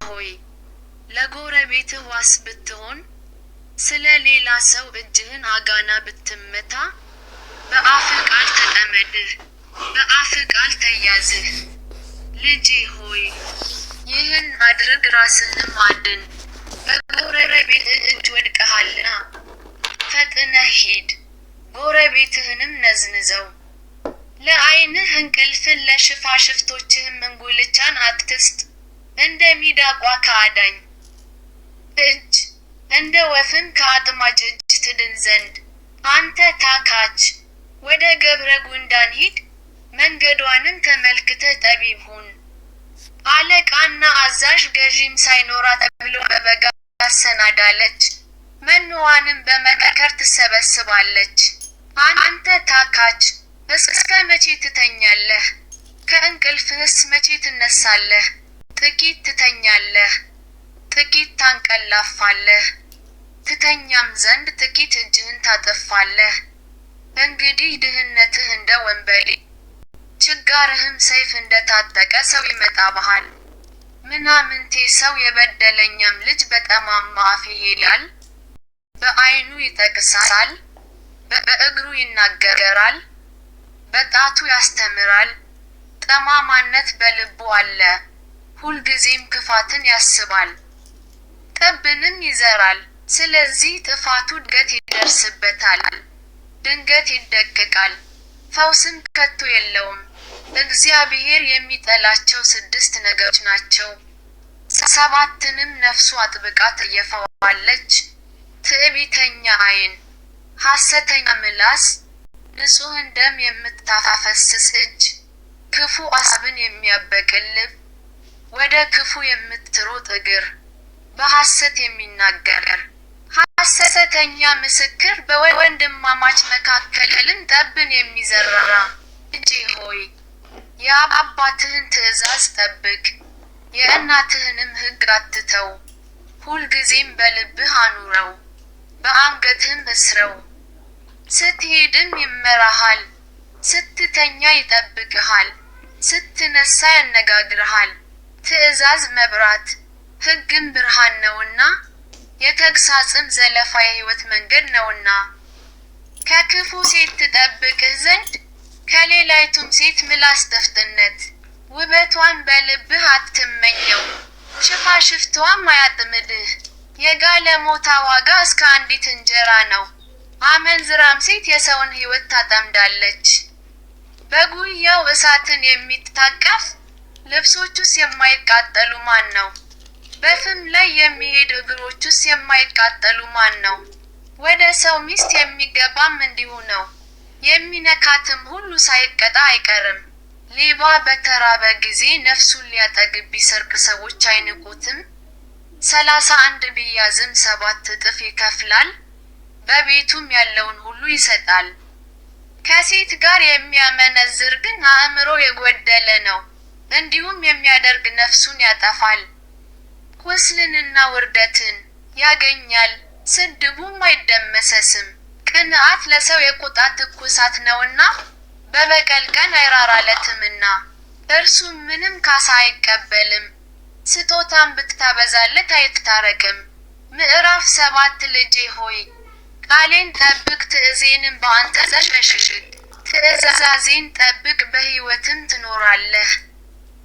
ሆይ ለጎረቤትህ ዋስ ብትሆን፣ ስለ ሌላ ሰው እጅህን አጋና ብትመታ፣ በአፍህ ቃል ተጠመድህ፣ በአፍህ ቃል ተያዝህ። ልጄ ሆይ ይህን አድርግ ራስህንም አድን፣ በጎረቤትህ እጅ ወድቀሃልና። ፈጥነህ ሂድ፣ ጎረቤትህንም ነዝንዘው። ለዓይንህ እንቅልፍን ለሽፋሽፍቶችህም እንጉልቻን አትስጥ። እንደ ሚዳቋ ከአዳኝ እጅ እንደ ወፍም ከአጥማጅ እጅ ትድን ዘንድ። አንተ ታካች ወደ ገብረ ጉንዳን ሂድ፣ መንገዷንም ተመልክተህ ጠቢብ ሁን። አለቃና አዛዥ ገዢም ሳይኖራት ተብሎ በበጋ ታሰናዳለች፣ መኖዋንም በመከር ትሰበስባለች። አንተ ታካች እስከ መቼ ትተኛለህ? ከእንቅልፍህስ መቼ ትነሳለህ? ጥቂት ትተኛለህ፣ ጥቂት ታንቀላፋለህ፣ ትተኛም ዘንድ ጥቂት እጅህን ታጠፋለህ። እንግዲህ ድህነትህ እንደ ወንበዴ፣ ችጋርህም ሰይፍ እንደ ታጠቀ ሰው ይመጣብሃል። ምናምንቴ ሰው የበደለኛም ልጅ በጠማማ አፍ ይሄዳል። በዓይኑ ይጠቅሳል፣ በእግሩ ይናገራል፣ በጣቱ ያስተምራል። ጠማማነት በልቡ አለ፣ ሁልጊዜም ክፋትን ያስባል። ጠብንም ይዘራል፣ ስለዚህ ጥፋቱ ድንገት ይደርስበታል። ድንገት ይደቅቃል፣ ፈውስም ከቶ የለውም። እግዚአብሔር የሚጠላቸው 6 ነገሮች ናቸው፣ 7ንም ነፍሱ አጥብቃ ትየፈዋለች። ትዕቢተኛ ዓይን፣ ሐሰተኛ ምላስ፣ ንጹሕን ደም የምታፈስስ እጅ፣ ክፉ አሳብን የሚያበቅል ልብ፣ ወደ ክፉ የምትሮጥ እግር፣ በሐሰት የሚናገር ሐሰተኛ ምስክር፣ በወንድማማች መካከልም ጠብን የሚዘራ። ልጄ ሆይ የአባትህን ትእዛዝ ጠብቅ፣ የእናትህንም ሕግ አትተው። ሁልጊዜም በልብህ አኑረው፣ በአንገትህም እስረው። ስትሄድም ይመራሃል፣ ስትተኛ ይጠብቅሃል፣ ስትነሳ ያነጋግርሃል። ትእዛዝ መብራት ሕግም ብርሃን ነውና፣ የተግሳጽም ዘለፋ የሕይወት መንገድ ነውና። ከክፉ ሴት ትጠብቅህ ዘንድ ከሌላይቱም ሴት ምላስ ጥፍጥነት። ውበቷን በልብህ አትመኘው፣ ሽፋሽፍቷም አያጥምድህ። የጋለሞታ ዋጋ እስከ አንዲት እንጀራ ነው፣ አመንዝራም ሴት የሰውን ሕይወት ታጠምዳለች። በጉያው እሳትን የሚታቀፍ ልብሶቹስ የማይቃጠሉ ማን ነው? በፍም ላይ የሚሄድ እግሮቹስ የማይቃጠሉ ማን ነው? ወደ ሰው ሚስት የሚገባም እንዲሁ ነው፣ የሚነካትም ሁሉ ሳይቀጣ አይቀርም። ሌባ በተራበ ጊዜ ነፍሱን ሊያጠግብ ቢሰርቅ ሰዎች አይንቁትም? 31 ቢያዝም 7 እጥፍ ይከፍላል፣ በቤቱም ያለውን ሁሉ ይሰጣል። ከሴት ጋር የሚያመነዝር ግን አእምሮ የጎደለ ነው፣ እንዲሁም የሚያደርግ ነፍሱን ያጠፋል። ቁስልንና ውርደትን ያገኛል፣ ስድቡም አይደመሰስም። ቅንዓት ለሰው የቁጣ ትኩሳት ነውና፣ በበቀል ቀን አይራራለትምና፣ እርሱም ምንም ካሳ አይቀበልም። ስጦታን ብታበዛለት አይታረቅም። ምዕራፍ 7 ልጄ ሆይ ቃሌን ጠብቅ፣ ትእዛዜንም በአንተ ዘንድ ሸሽግ። ትእዛዜን ጠብቅ፣ በሕይወትም ትኖራለህ።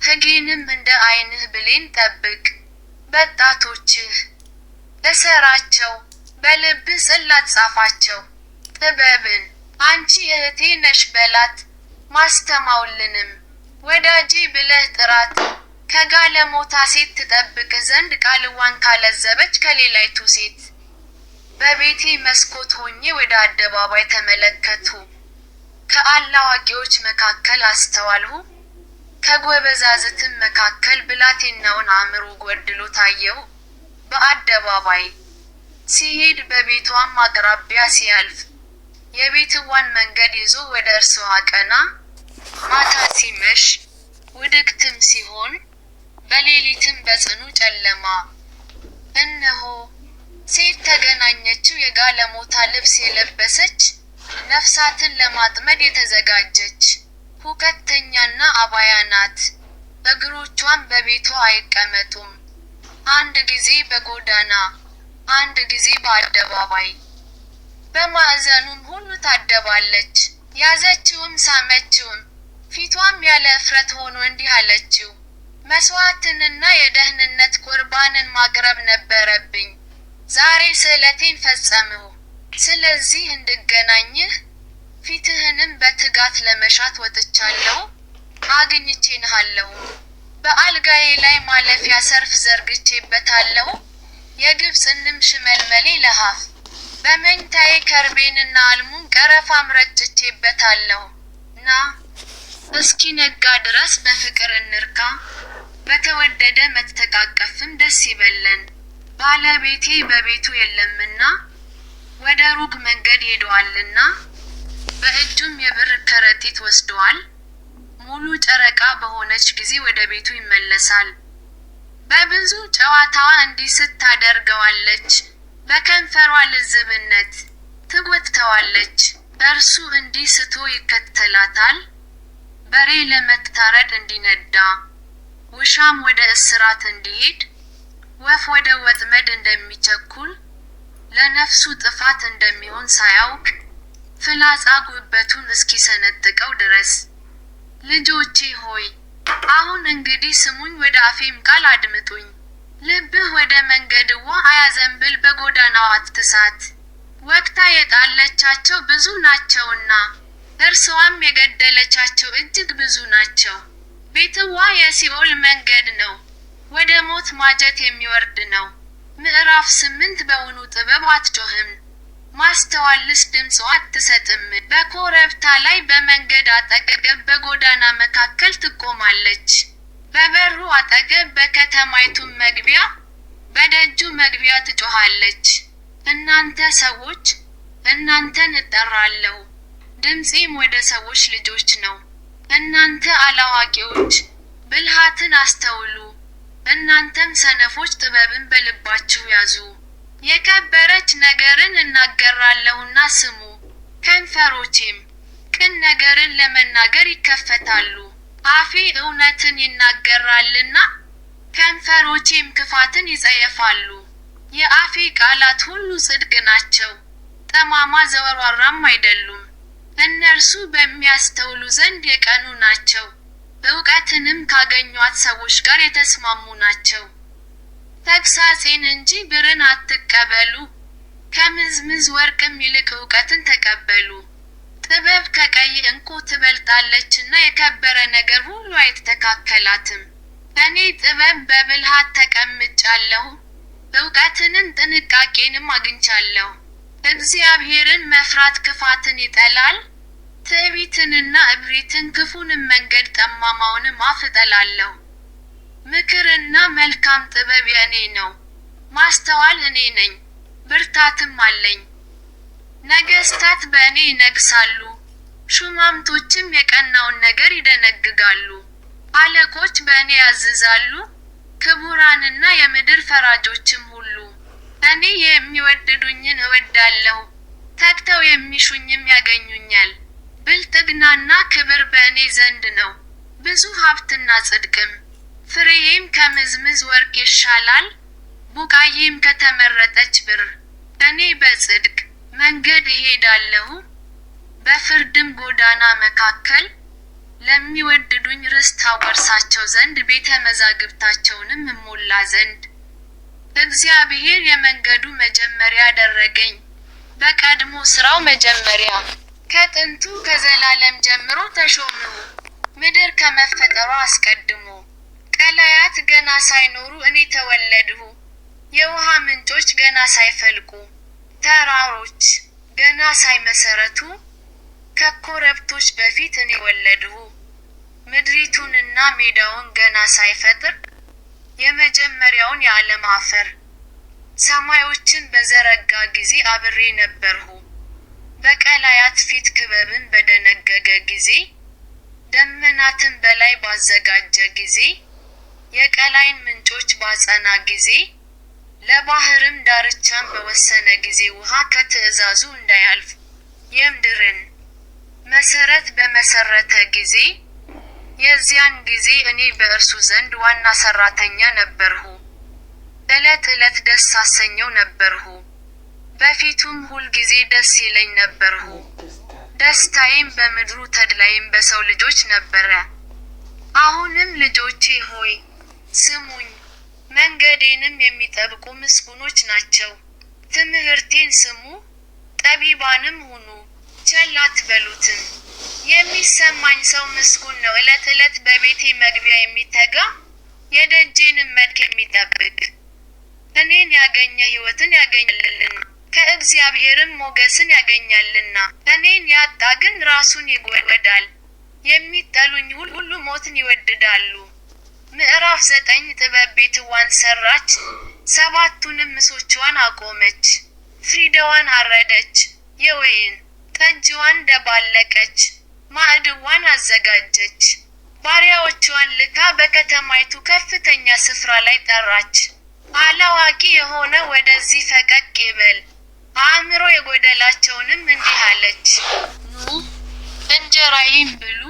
ሕጌንም እንደ ዓይንህ ብሌን ጠብቅ። በጣቶችህ እሰራቸው፣ በልብህ ጽላት ጻፋቸው። ጥበብን አንቺ እህቴ ነሽ በላት፣ ማስተማውልንም ወዳጄ ብለህ ጥራት። ከጋለሞታ ሴት ትጠብቅህ ዘንድ ቃልዋን ካለዘበች ከሌላይቱ ሴት። በቤቴ መስኮት ሆኜ ወደ አደባባይ ተመለከቱ፣ ከአላዋቂዎች መካከል አስተዋልሁ፣ ከጎበዛዝትም መካከል ብላቴናውን አእምሮ ጎድሎ ታየሁ። በአደባባይ ሲሄድ በቤቷም አቅራቢያ ሲያልፍ የቤትዋን መንገድ ይዞ ወደ እርሷ አቀና። ማታ ሲመሽ ውድቅትም ሲሆን በሌሊትም በጽኑ ጨለማ እነሆ ሴት ተገናኘችው፣ የጋለሞታ ልብስ የለበሰች ነፍሳትን ለማጥመድ የተዘጋጀች ሁከተኛና አባያ ናት። እግሮቿም በቤቷ አይቀመጡም፣ አንድ ጊዜ በጎዳና፣ አንድ ጊዜ በአደባባይ፣ በማዕዘኑም ሁሉ ታደባለች። ያዘችውም ሳመችውም፣ ፊቷም ያለ እፍረት ሆኖ እንዲህ አለችው፣ መስዋዕትንና የደህንነት ቁርባንን ማቅረብ ነበረብኝ። ዛሬ ስዕለቴን ፈጸምሁ። ስለዚህ እንድገናኝህ ፊትህንም በትጋት ለመሻት ወጥቻለሁ፣ አግኝቼንሃለሁ። በአልጋዬ ላይ ማለፊያ ሰርፍ ዘርግቼበታለሁ፣ የግብፅንም ሽመልመሌ ለሐፍ። በመኝታዬ ከርቤንና አልሙን ቀረፋም ረጭቼበታለሁ። ና እስኪነጋ ድረስ በፍቅር እንርካ፣ በተወደደ መተቃቀፍም ደስ ይበለን። ባለቤቴ በቤቱ የለምና ወደ ሩቅ መንገድ ሄዷልና፣ በእጁም የብር ከረጢት ወስዷል። ሙሉ ጨረቃ በሆነች ጊዜ ወደ ቤቱ ይመለሳል። በብዙ ጨዋታዋ እንዲስት ታደርገዋለች፣ በከንፈሯ ልዝብነት ትጎትተዋለች። እርሱ እንዲህ ስቶ ይከተላታል፣ በሬ ለመታረድ እንዲነዳ፣ ውሻም ወደ እስራት እንዲሄድ፣ ወፍ ወደ ወጥመድ እንደሚቸኩል፣ ለነፍሱ ጥፋት እንደሚሆን ሳያውቅ፣ ፍላጻ ጉበቱን እስኪሰነጥቀው ድረስ። ልጆቼ ሆይ አሁን እንግዲህ ስሙኝ፣ ወደ አፌም ቃል አድምጡኝ። ልብህ ወደ መንገድዋ አያዘንብል፣ በጎዳናዋ አትሳት። ወግታ የጣለቻቸው ብዙ ናቸውና፣ እርስዋም የገደለቻቸው እጅግ ብዙ ናቸው። ቤትዋ የሲኦል መንገድ ነው፣ ወደ ሞት ማጀት የሚወርድ ነው። ምዕራፍ 8 በውኑ ጥበብ አትጮህም? ማስተዋልስ ድምጿ አትሰጥም? በኮረብታ ላይ በመንገድ አጠገብ በጎዳና መካከል ትቆማለች። በበሩ አጠገብ በከተማይቱም መግቢያ በደጁ መግቢያ ትጮኻለች። እናንተ ሰዎች፣ እናንተን እጠራለሁ፣ ድምፄም ወደ ሰዎች ልጆች ነው። እናንተ አላዋቂዎች ብልሃትን አስተውሉ፣ እናንተም ሰነፎች ጥበብን በልባችሁ ያዙ። የከበረች ነገርን እናገራለሁና ስሙ፣ ከንፈሮቼም ቅን ነገርን ለመናገር ይከፈታሉ። አፌ እውነትን ይናገራልና ከንፈሮቼም ክፋትን ይጸየፋሉ። የአፌ ቃላት ሁሉ ጽድቅ ናቸው፣ ጠማማ ዘወርዋራም አይደሉም። እነርሱ በሚያስተውሉ ዘንድ የቀኑ ናቸው፣ እውቀትንም ካገኟት ሰዎች ጋር የተስማሙ ናቸው። ተግሣጼን እንጂ ብርን አትቀበሉ፣ ከምዝምዝ ወርቅም ይልቅ እውቀትን ተቀበሉ። ጥበብ ከቀይ ዕንቁ ትበልጣለችና የከበረ ነገር ሁሉ አይተካከላትም። እኔ ጥበብ በብልሃት ተቀምጫለሁ፣ እውቀትንም ጥንቃቄንም አግኝቻለሁ። እግዚአብሔርን መፍራት ክፋትን ይጠላል፣ ትዕቢትንና እብሪትን፣ ክፉንም መንገድ ጠማማውንም አፍ እጠላለሁ። ምክርና መልካም ጥበብ የእኔ ነው፣ ማስተዋል እኔ ነኝ፣ ብርታትም አለኝ። ነገሥታት በእኔ ይነግሣሉ፣ ሹማምቶችም የቀናውን ነገር ይደነግጋሉ። አለቆች በእኔ ያዝዛሉ፣ ክቡራንና የምድር ፈራጆችም ሁሉ። እኔ የሚወድዱኝን እወዳለሁ፣ ተግተው የሚሹኝም ያገኙኛል። ብልጥግናና ክብር በእኔ ዘንድ ነው፣ ብዙ ሀብትና ጽድቅም። ፍሬዬም ከምዝምዝ ወርቅ ይሻላል፣ ቡቃዬም ከተመረጠች ብር። እኔ በጽድቅ መንገድ እሄዳለሁ፣ በፍርድም ጎዳና መካከል። ለሚወድዱኝ ርስት አወርሳቸው ዘንድ ቤተ መዛግብታቸውንም እሞላ ዘንድ። እግዚአብሔር የመንገዱ መጀመሪያ አደረገኝ፣ በቀድሞ ሥራው መጀመሪያ። ከጥንቱ ከዘላለም ጀምሮ ተሾምሁ፣ ምድር ከመፈጠሯ አስቀድሞ። ቀላያት ገና ሳይኖሩ እኔ ተወለድሁ፣ የውሃ ምንጮች ገና ሳይፈልቁ፣ ተራሮች ገና ሳይመሰረቱ፣ ከኮረብቶች በፊት እኔ ወለድሁ። ምድሪቱንና ሜዳውን ገና ሳይፈጥር፣ የመጀመሪያውን የዓለም አፈር። ሰማዮችን በዘረጋ ጊዜ አብሬ ነበርሁ፣ በቀላያት ፊት ክበብን በደነገገ ጊዜ፣ ደመናትን በላይ ባዘጋጀ ጊዜ፣ የቀላይን ምንጮች ባጸና ጊዜ፣ ለባህርም ዳርቻን በወሰነ ጊዜ፣ ውሃ ከትእዛዙ እንዳያልፍ የምድርን መሰረት በመሰረተ ጊዜ፣ የዚያን ጊዜ እኔ በእርሱ ዘንድ ዋና ሰራተኛ ነበርሁ። ዕለት ዕለት ደስ አሰኘው ነበርሁ። በፊቱም ሁል ጊዜ ደስ ይለኝ ነበርሁ። ደስታዬም በምድሩ ተድላዬም በሰው ልጆች ነበረ። አሁንም ልጆቼ ሆይ ስሙኝ፣ መንገዴንም የሚጠብቁ ምስጉኖች ናቸው። ትምህርቴን ስሙ፣ ጠቢባንም ሁኑ፣ ቸል አትበሉትም። የሚሰማኝ ሰው ምስጉን ነው። ዕለት ዕለት በቤቴ መግቢያ የሚተጋ የደጄንም መድክ የሚጠብቅ። እኔን ያገኘ ሕይወትን ያገኛልና ከእግዚአብሔርም ሞገስን ያገኛልና። እኔን ያጣ ግን ራሱን ይጎዳል። የሚጠሉኝ ሁሉ ሞትን ይወድዳሉ። ምዕራፍ 9 ጥበብ ቤትዋን ሰራች፣ 7ቱንም ምሰሶቿን አቆመች። ፍሪዳዋን አረደች፣ የወይን ጠጅዋን ደባለቀች፣ ማዕድዋን አዘጋጀች። ባሪያዎቿን ልካ በከተማይቱ ከፍተኛ ስፍራ ላይ ጠራች። አላዋቂ የሆነ ወደዚህ ፈቀቅ ይበል፣ አእምሮ የጎደላቸውንም እንዲህ አለች፣ ኑ እንጀራዬን ብሉ፣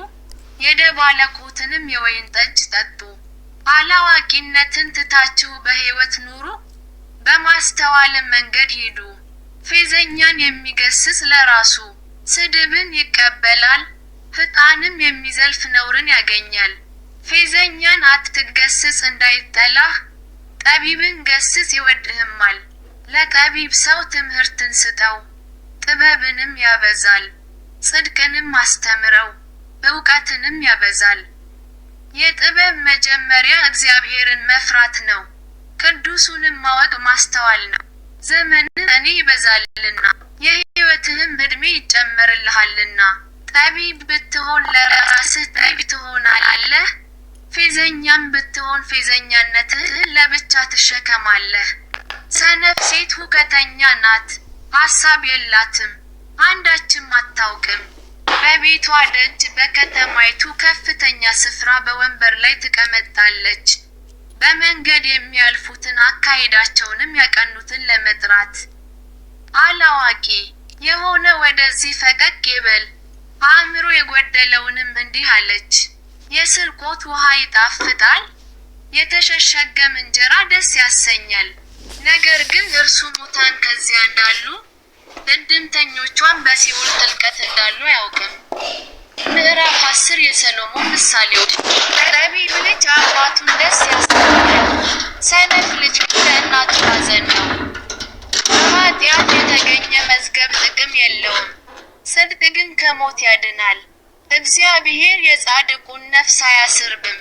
የደባለቁትንም የወይን ጠጅ ጠጡ። አላዋቂነትን ትታችሁ በሕይወት ኑሩ፣ በማስተዋልም መንገድ ሂዱ። ፌዘኛን የሚገስጽ ለራሱ ስድብን ይቀበላል፣ ሕጣንም የሚዘልፍ ነውርን ያገኛል። ፌዘኛን አትገስጽ እንዳይጠላህ፣ ጠቢብን ገስጽ ይወድህማል። ለጠቢብ ሰው ትምህርትን ስጠው፣ ጥበብንም ያበዛል። ጽድቅንም አስተምረው፣ እውቀትንም ያበዛል። የጥበብ መጀመሪያ እግዚአብሔርን መፍራት ነው፣ ቅዱሱንም ማወቅ ማስተዋል ነው። ዘመንህ እኔ ይበዛልና የሕይወትህም ዕድሜ ይጨመርልሃልና። ጠቢብ ብትሆን ለራስህ ጠቢብ ትሆናለህ፣ ፌዘኛም ብትሆን ፌዘኛነትህን ለብቻ ትሸከማለህ። ሰነፍ ሴት ሁከተኛ ናት፣ ሐሳብ የላትም፣ አንዳችም አታውቅም። በቤቷ ደጅ በከተማይቱ ከፍተኛ ስፍራ በወንበር ላይ ትቀመጣለች፣ በመንገድ የሚያልፉትን አካሄዳቸውንም ያቀኑትን ለመጥራት። አላዋቂ የሆነ ወደዚህ ፈቀቅ ይበል፣ አእምሮ የጎደለውንም እንዲህ አለች፣ የስርቆት ውሃ ይጣፍጣል፣ የተሸሸገም እንጀራ ደስ ያሰኛል። ነገር ግን እርሱ ሙታን ከዚያ እንዳሉ እድምተኞቿን በሲኦል ጥልቀት እንዳሉ አያውቅም። ምዕራፍ 10 የሰሎሞን ምሳሌዎች። ጠቢብ ልጅ አባቱን ደስ ያሰኛል፣ ሰነፍ ልጅ ግን ለእናቱ ሐዘን ነው። በኃጢአት የተገኘ መዝገብ ጥቅም የለውም፣ ጽድቅ ግን ከሞት ያድናል። እግዚአብሔር የጻድቁን ነፍስ አያስርብም፣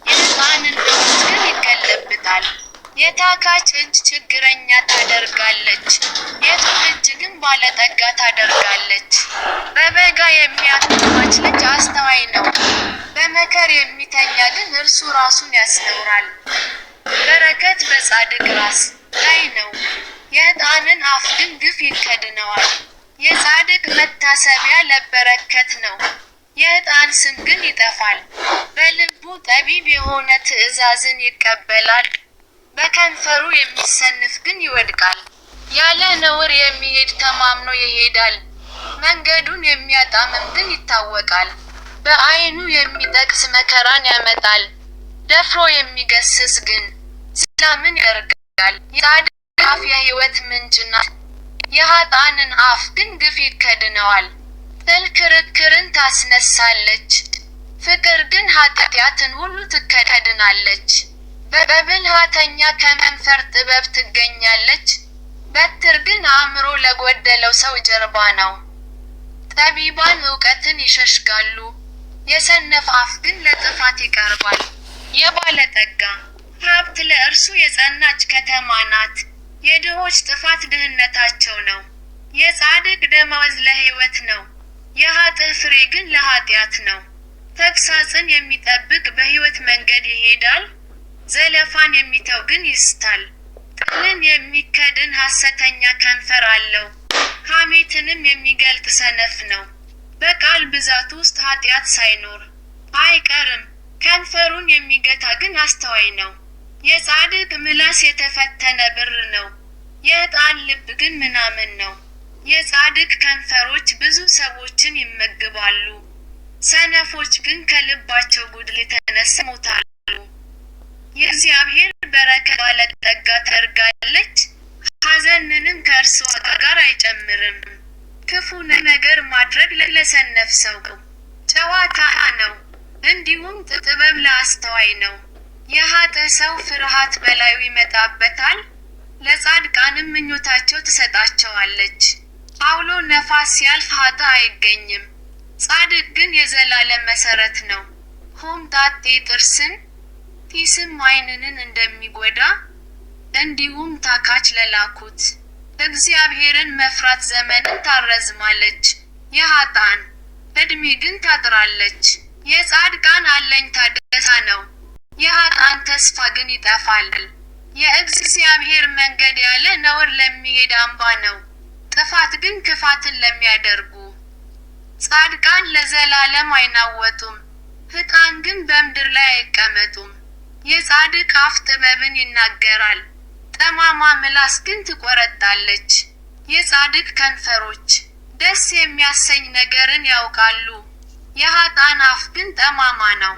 የሕፃንን እጅ ግን ይገለብጣል። የታካች እጅ ችግረኛ ታደርጋለች፣ የጡት እጅ ግን ባለጠጋ ታደርጋለች። በበጋ የሚያከማች ልጅ አስተዋይ ነው፣ በመከር የሚተኛ ግን እርሱ ራሱን ያስነውራል። በረከት በጻድቅ ራስ ላይ ነው፣ የሕጣንን አፍ ግን ግፍ ይከድነዋል። የጻድቅ መታሰቢያ ለበረከት ነው፣ የሕጣን ስም ግን ይጠፋል። በልቡ ጠቢብ የሆነ ትእዛዝን ይቀበላል፣ በከንፈሩ የሚሰንፍ ግን ይወድቃል። ያለ ነውር የሚሄድ ተማምኖ ይሄዳል፣ መንገዱን የሚያጣምም ግን ይታወቃል። በዓይኑ የሚጠቅስ መከራን ያመጣል፣ ደፍሮ የሚገስጽ ግን ሰላምን ያደርጋል። የጻድቅ አፍ የሕይወት ምንጭ ናት፣ የኃጥአንን አፍ ግን ግፍ ይከድነዋል። ጥል ክርክርን ታስነሳለች፣ ፍቅር ግን ኃጢአትን ሁሉ ትከድናለች። በብልሃተኛ ከንፈር ጥበብ ትገኛለች፣ በትር ግን አእምሮ ለጎደለው ሰው ጀርባ ነው። ጠቢባን እውቀትን ይሸሽጋሉ፣ የሰነፍ አፍ ግን ለጥፋት ይቀርባል። የባለጠጋ ሀብት ለእርሱ የጸናች ከተማ ናት፣ የድሆች ጥፋት ድህነታቸው ነው። የጻድቅ ደመወዝ ለሕይወት ነው፣ የኃጥእ ፍሬ ግን ለኃጢአት ነው። ተግሣጽን የሚጠብቅ በሕይወት መንገድ ይሄዳል፣ ዘለፋን የሚተው ግን ይስታል። ጥልን የሚከድን ሐሰተኛ ከንፈር አለው፣ ሐሜትንም የሚገልጥ ሰነፍ ነው። በቃል ብዛት ውስጥ ኃጢአት ሳይኖር አይቀርም፣ ከንፈሩን የሚገታ ግን አስተዋይ ነው። የጻድቅ ምላስ የተፈተነ ብር ነው፣ የሕጣን ልብ ግን ምናምን ነው። የጻድቅ ከንፈሮች ብዙ ሰዎችን ይመግባሉ፣ ሰነፎች ግን ከልባቸው ጉድል የተነሳ ይሞታሉ። የእግዚአብሔር በረከት ባለጠጋ ታደርጋለች፣ ሐዘንንም ከእርሷ ጋር አይጨምርም። ክፉ ነገር ማድረግ ለሰነፍ ሰው ጨዋታ ነው፣ እንዲሁም ጥበብ ለአስተዋይ ነው። የኃጥእ ሰው ፍርሃት በላዩ ይመጣበታል፣ ለጻድቃንም ምኞታቸው ትሰጣቸዋለች። አውሎ ነፋስ ሲያልፍ ኃጥእ አይገኝም፣ ጻድቅ ግን የዘላለም መሰረት ነው። ሆምጣጤ ጥርስን ጢስም ዓይንን እንደሚጎዳ እንዲሁም ታካች ለላኩት። እግዚአብሔርን መፍራት ዘመንን ታረዝማለች፣ የኃጥአን ዕድሜ ግን ታጥራለች። የጻድቃን አለኝታ ደስታ ነው፣ የኃጥአን ተስፋ ግን ይጠፋል። የእግዚአብሔር መንገድ ያለ ነውር ለሚሄድ አምባ ነው፣ ጥፋት ግን ክፋትን ለሚያደርጉ። ጻድቃን ለዘላለም አይናወጡም፣ ኃጥአን ግን በምድር ላይ አይቀመጡም። የጻድቅ አፍ ጥበብን ይናገራል፣ ጠማማ ምላስ ግን ትቆረጣለች። የጻድቅ ከንፈሮች ደስ የሚያሰኝ ነገርን ያውቃሉ፣ የኃጥአን አፍ ግን ጠማማ ነው።